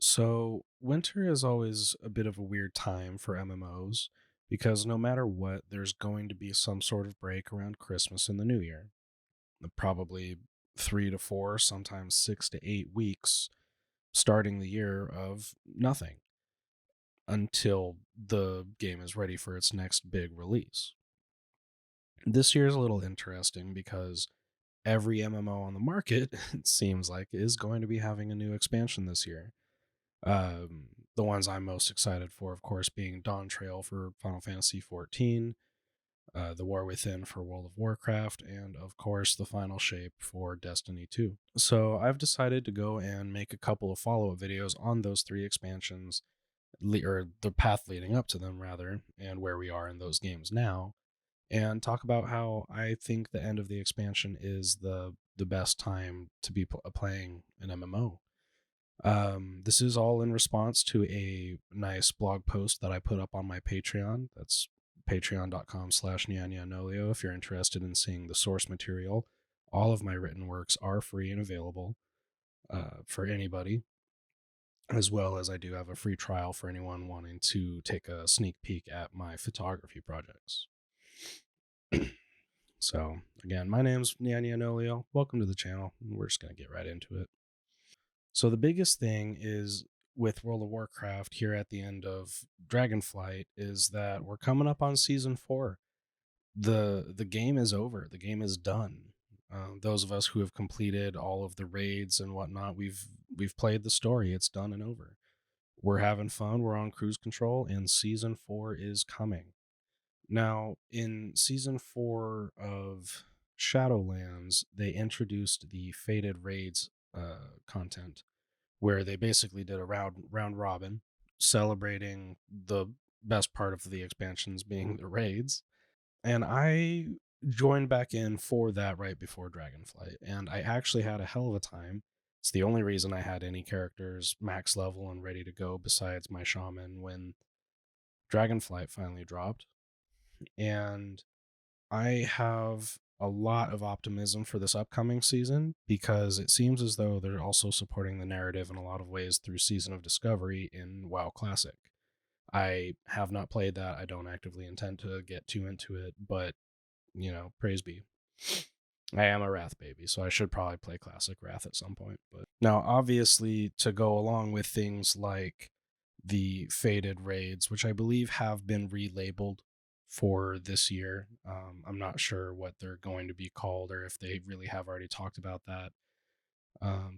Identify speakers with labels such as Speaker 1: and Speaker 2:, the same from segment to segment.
Speaker 1: So, winter is always a bit of a weird time for MMOs because no matter what, there's going to be some sort of break around Christmas and the New Year. Probably 3 to 4, sometimes 6 to 8 weeks starting the year of nothing until the game is ready for its next big release. This year is a little interesting because every MMO on the market, it seems like, is going to be having a new expansion this year. The ones I'm most excited for, of course, being Dawn Trail for Final Fantasy XIV, The War Within for World of Warcraft, and of course, The Final Shape for Destiny 2. So I've decided to go and make a couple of follow-up videos on those three expansions, or the path leading up to them, rather, and where we are in those games now, and talk about how I think the end of the expansion is the best time to be playing an MMO. This is all in response to a nice blog post that I put up on my Patreon. That's patreon.com/nyanyanolio if you're interested in seeing the source material. All of my written works are free and available for anybody, as well as I do have a free trial for anyone wanting to take a sneak peek at my photography projects. So, again, my name's Nyanyanolio. Welcome to the channel. We're just going to get right into it. So the biggest thing is with World of Warcraft here at the end of Dragonflight is that we're coming up on season 4. The game is over. The game is done. Those of us who have completed all of the raids and whatnot, we've played the story. It's done and over. We're having fun. We're on cruise control, and season 4 is coming. Now, in season 4 of Shadowlands, they introduced the Fated Raids content, where they basically did a round robin, celebrating the best part of the expansions being the raids. And I joined back in for that right before Dragonflight, and I actually had a hell of a time. It's the only reason I had any characters max level and ready to go besides my shaman when Dragonflight finally dropped. And I have a lot of optimism for this upcoming season because it seems as though they're also supporting the narrative in a lot of ways through Season of Discovery in WoW Classic. I have not played that. I don't actively intend to get too into it, but, praise be. I am a Wrath baby, so I should probably play Classic Wrath at some point. But now, obviously, to go along with things like the Faded raids, which I believe have been relabeled for this year. I'm not sure what they're going to be called or if they really have already talked about that.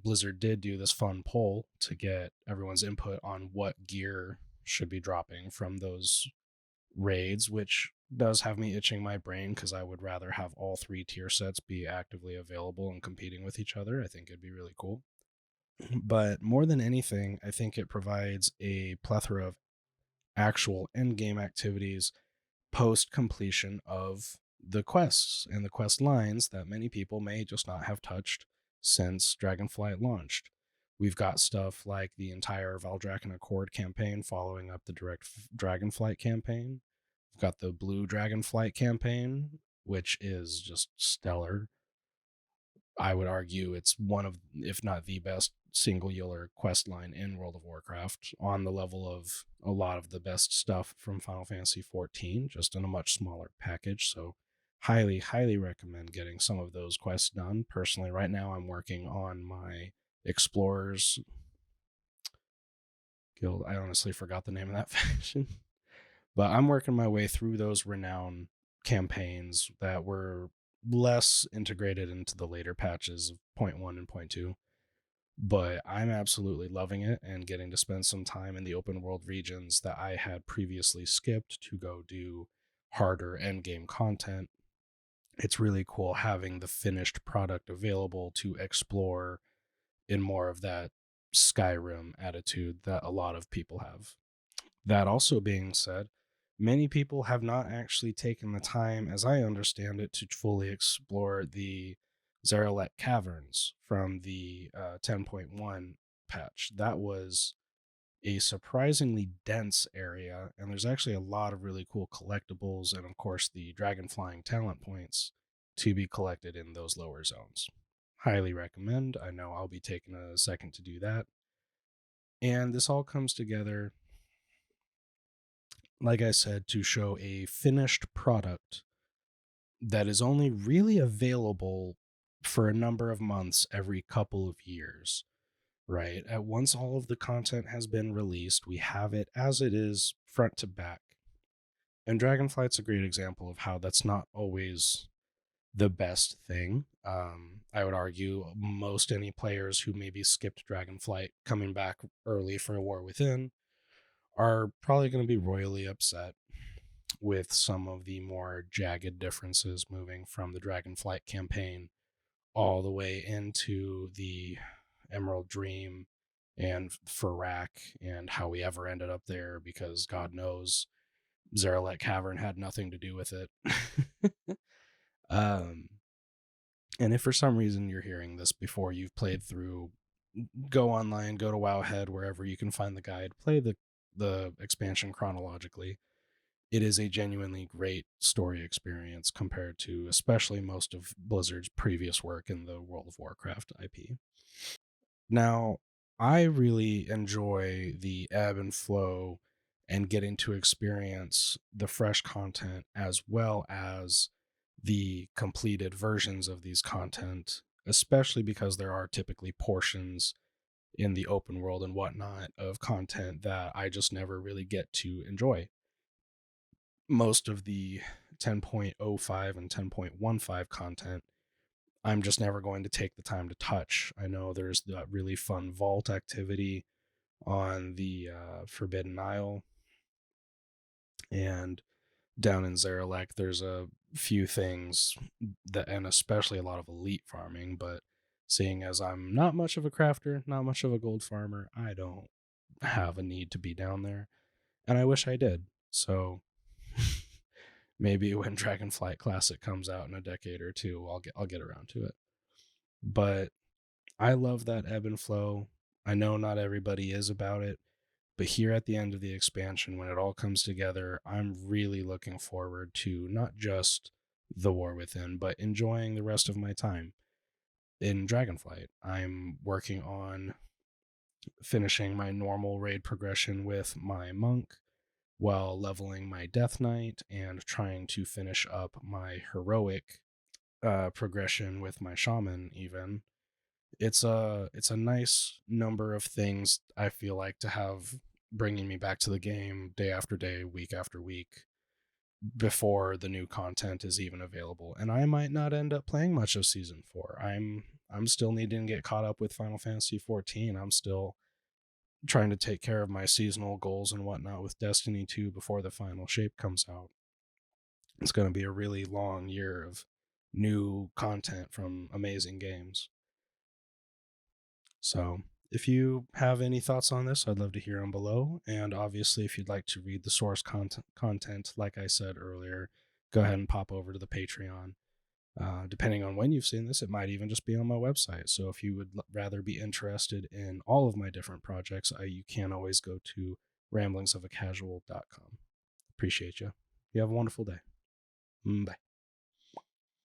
Speaker 1: Blizzard did do this fun poll to get everyone's input on what gear should be dropping from those raids, which does have me itching my brain because I would rather have all three tier sets be actively available and competing with each other. I think it'd be really cool. But more than anything, I think it provides a plethora of actual end game activities post completion of the quests and the quest lines that many people may just not have touched since Dragonflight launched. We've got stuff like the entire Valdrakken Accord campaign following up the direct Dragonflight campaign. We've got the Blue Dragonflight campaign, which is just stellar. I would argue it's one of, if not the best singular quest line in World of Warcraft, on the level of a lot of the best stuff from Final Fantasy XIV, just in a much smaller package. So, highly, highly recommend getting some of those quests done. Personally, right now, I'm working on my Explorers Guild. I honestly forgot the name of that faction, but I'm working my way through those renown campaigns that were less integrated into the later patches of point 1 and point 2. But I'm absolutely loving it and getting to spend some time in the open world regions that I had previously skipped to go do harder end game content. It's really cool having the finished product available to explore in more of that Skyrim attitude that a lot of people have. That also being said, many people have not actually taken the time, as I understand it, to fully explore the Zeralek Caverns from the 10.1 patch. That was a surprisingly dense area, and there's actually a lot of really cool collectibles and, of course, the dragon flying talent points to be collected in those lower zones. Highly recommend. I know I'll be taking a second to do that. And this all comes together, like I said, to show a finished product that is only really available for a number of months every couple of years, right? At once all of the content has been released, we have it as it is front to back. And Dragonflight's a great example of how that's not always the best thing. I would argue most any players who maybe skipped Dragonflight coming back early for a War Within are probably going to be royally upset with some of the more jagged differences moving from the Dragonflight campaign all the way into the Emerald Dream and Farak and how we ever ended up there, because God knows Zeralek Cavern had nothing to do with it. um, and if for some reason you're hearing this before you've played through, go online, go to Wowhead, wherever you can find the guide, play the expansion chronologically. It is a genuinely great story experience compared to especially most of Blizzard's previous work in the World of Warcraft IP. Now, I really enjoy the ebb and flow and getting to experience the fresh content as well as the completed versions of these content, especially because there are typically portions in the open world and whatnot of content that I just never really get to enjoy. Most of the 10.05 and 10.15 content, I'm just never going to take the time to touch. I know there's that really fun vault activity on the Forbidden Isle, and down in Zaralek, there's a few things that, and especially a lot of elite farming. But seeing as I'm not much of a crafter, not much of a gold farmer, I don't have a need to be down there, and I wish I did. So maybe when Dragonflight Classic comes out in a decade or two, I'll get around to it. But I love that ebb and flow. I know not everybody is about it, but here at the end of the expansion, when it all comes together, I'm really looking forward to not just the War Within, but enjoying the rest of my time in Dragonflight. I'm working on finishing my normal raid progression with my monk while leveling my Death Knight and trying to finish up my heroic progression with my shaman even. It's a nice number of things I feel like to have bringing me back to the game day after day, week after week, before the new content is even available. And I might not end up playing much of season 4. I'm still needing to get caught up with Final Fantasy 14. I'm still trying to take care of my seasonal goals and whatnot with Destiny 2 before the final shape comes out. It's going to be a really long year of new content from amazing games. So, if you have any thoughts on this, I'd love to hear them below. And obviously, if you'd like to read the source content, like I said earlier, go ahead and pop over to the Patreon. Depending on when you've seen this, it might even just be on my website. So if you would rather be interested in all of my different projects, you can always go to ramblingsofaCasual.com. Appreciate you. You have a wonderful day. Bye.